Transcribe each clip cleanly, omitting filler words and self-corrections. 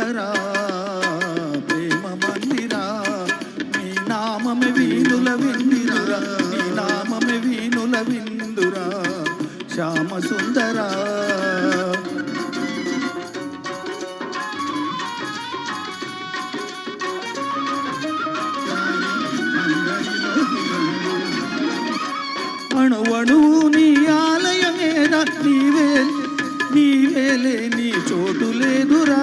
సుందరా ప్రేమ మందిరా నీ నామమే వీణుల విందురా నీ నామమే వీణుల విందురా శ్యామ సుందరా అణువణువు నీ ఆలయమేనా నీవేలే నీ చోటు లేదురా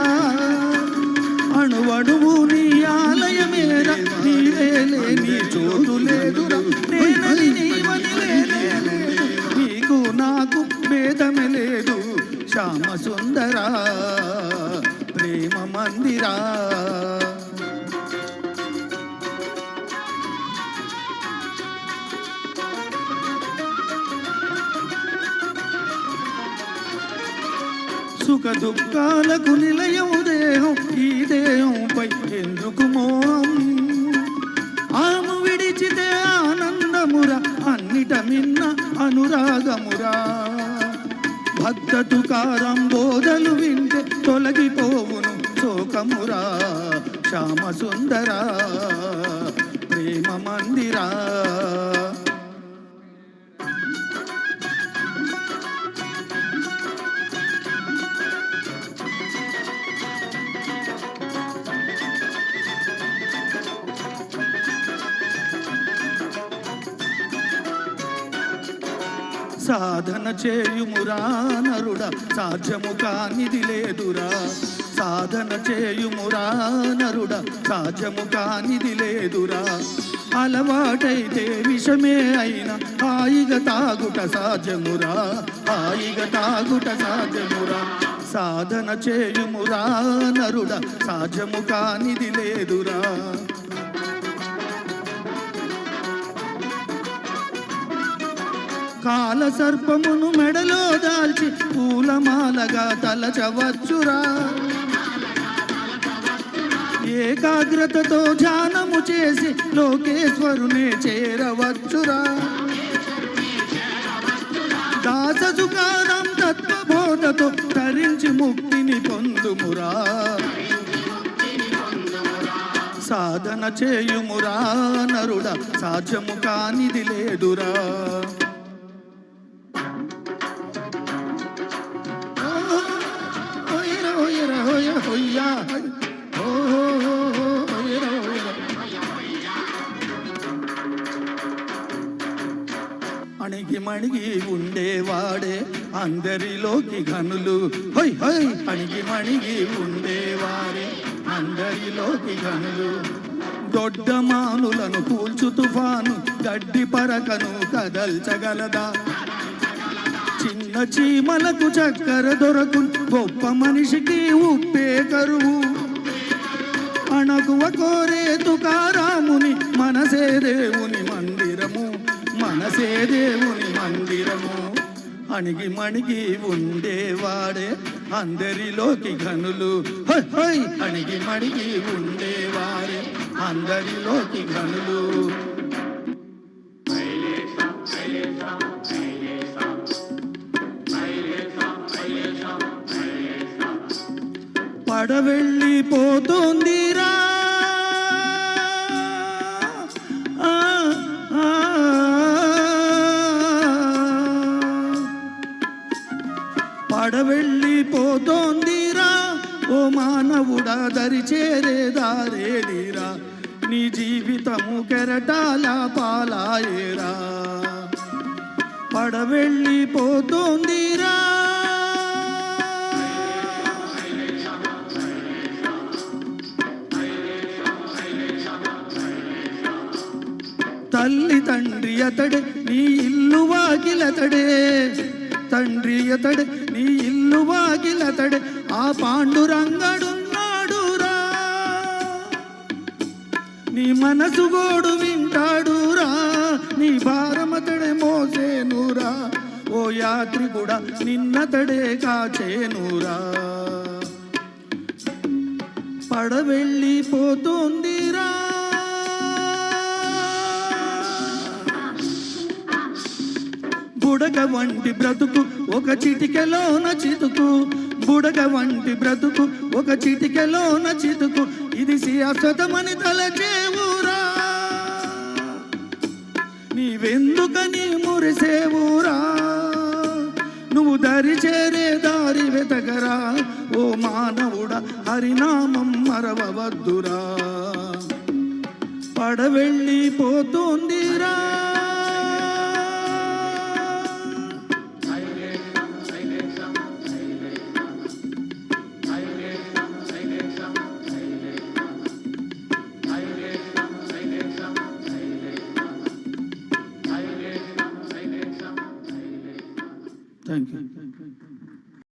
అణువణువు నీ ఆలయమేనా నీవేలే నీ చోటు లేదురా నేనని నీవని లేనే నీకు నాకు భేదమే లేదు శ్యామ సుందరా ప్రేమ మందిరా సుఖ దుఃఖాలకు నిలయం దేహం ఈ దేహంపై ఎందుకు మోహం ఆము విడిచితే ఆనందమురా అన్నిట మిన్న అనురాగమురా భక్తతుకారం బోధలు వింటే తొలగిపోవును శోకమురా శ్యామ సుందరా ప్రేమ మందిరా సాధన చేయుమురా నరుడా సాధ్యము కానిది లేదురా సాధన చేయుమురా నరుడా సాధ్యము కానిది లేదురా అలవాటైతే విషమే అయినా హాయిగా తాగుట సాధ్యమురా హాయిగా తాగుట సాధ్యమురా సాధన చేయుమురా నరుడా సాధ్యము కానిది లేదురా కాల సర్పమును మెడలో దాల్చి పూలమాలగా తలచవచ్చురా ఏకాగ్రతతో ధ్యానము చేసి లోకేశ్వరునే చేరవచ్చురా దాససుకారం తత్వబోధతో తరించి ముక్తిని పొందుమురా సాధన చేయుమురా నరుడా సాధ్యము కానిది లేదురా అణిగి మణిగి ఉండేవాడే అందరిలోకి ఘనులు హొయ్ హొయ్ అణిగి మణిగి ఉండేవాడే అందరిలోకి ఘనులు దొడ్డమానులను కూల్చు తుఫాను గడ్డి పరకను కదల్చగలదా చిన్న చీమలకు చక్కెర దొరకు గొప్ప మనిషికి ఉప్పే కరువు అణకువ కోరే తుకారాముని మనసే దేవుని మందిరము మనసే దేవుని మందిరము అణిగి మణిగి ఉండేవాడే అందరిలోకి ఘనులు హొయ్ హొయ్ అణిగి మణిగి ఉండేవాడే అందరిలోకి ఘనులు పడవెళ్ళిపోతుందిరా పడవెళ్ళిపోతోందిరా ఓ మానవుడా దరి చేరే దారేదిరా నీ జీవితము కెరటాల పాలాయేరా పడవెళ్ళిపోతోందిరా తల్లి తండ్రి అతడే నీ ఇల్లు వాకిలతడే తండ్రి అతడే నీ ఇల్లు వాకిలతడే ఆ పాండురంగడున్నాడురా నీ మనసు గోడు వింటాడురా నీ భారమతడే మోసేనురా ఓ యాత్రి కూడా నిన్నతడే కాచేనురా పడవెళ్ళిపోతుందిరా బుడగ వంటి బ్రతుకు ఒక చిటికెలోన చితుకు బుడగ వంటి బ్రతుకు ఒక చిటికెలోన చితుకు ఇది శాశ్వతమని తలచేవురా నీవెందుకని మురిసేవురా నువ్వు దరి చేరే దారి వెతకరా ఓ మానవుడా హరినామం మరవవద్దురా పడవెళ్ళిపోతుందిరా